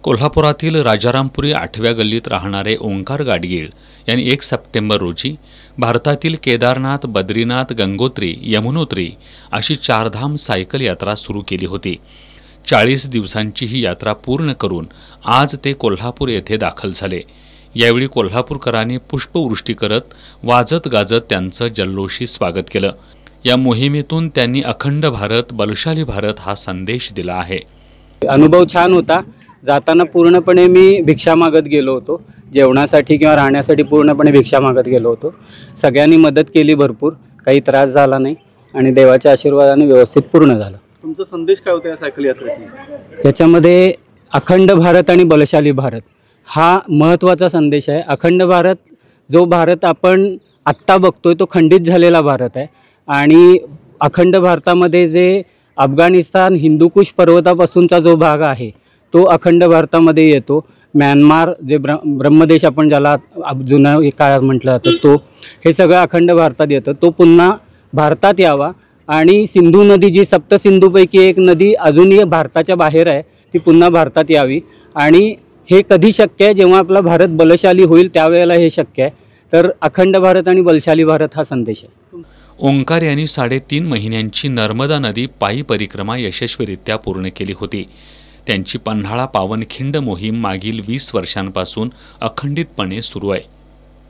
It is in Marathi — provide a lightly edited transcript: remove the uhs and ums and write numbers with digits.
कोल्हापुरातील राजारामपुरी 8व्या गल्लीत राहणारे ओंकार गाडगीळ यांनी 1 सप्टेंबर रोजी भारतातील केदारनाथ, बद्रीनाथ, गंगोत्री, यमुनोत्री अशी 4 धाम सायकल यात्रा सुरू केली होती। 40 दिवसांची ही यात्रा पूर्ण करून आज ते कोल्हापूर येथे दाखल झाले। यावेळी कोल्हापूरकरांनी पुष्पवृष्टी करत वाजत गाजत त्यांचं जल्लोषी स्वागत केलं। या मोहिमेतून त्यांनी अखंड भारत, बलशाली भारत हा संदेश दिला आहे। अनुभव छान होता। जाताना पूर्णपणे मी भिक्षा मागत गेलो होतो, जेवणासाठी किंवा राहण्यासाठी पूर्णपणे भिक्षा मागत गेलो होतो। सगळ्यांनी मदत केली, भरपूर काही त्रास झाला नाही आणि देवाच्या आशीर्वादाने व्यवस्थित पूर्ण झालं। तुमचा संदेश काय होता या सायकल यात्रेत? याच्यामध्ये अखंड भारत आणि बलशाली भारत हा महत्त्वाचा संदेश आहे। अखंड भारत, जो भारत आपण आत्ता बघतोय तो खंडित झालेला भारत आहे आणि अखंड भारतामध्ये जे अफगाणिस्तान, हिंदुकुश पर्वतापासूनचा जो भाग आहे तो अखंड भारतामध्ये येतो। म्यानमार जे ब्रह्मदेश आपण ज्याला जुन्या काळात म्हटलं जातं तो, हे सगळं अखंड भारतात येतं। तो पुन्हा भारतात यावा आणि सिंधू नदी जी सप्तसिंधूपैकी एक नदी अजूनही भारताच्या बाहेर आहे, ती पुन्हा भारतात यावी। आणि हे कधी शक्य आहे? जेव्हा आपला भारत बलशाली होईल त्यावेळेला हे शक्य आहे। तर अखंड भारत आणि बलशाली भारत हा संदेश आहे। ओंकार यांनी 3.5 महिन्यांची नर्मदा नदी पायी परिक्रमा यशस्वीरित्या पूर्ण केली होती। त्यांची पन्हाळा पावनखिंड मोहीम मागील 20 वर्षांपासून अखंडितपणे सुरू आहे।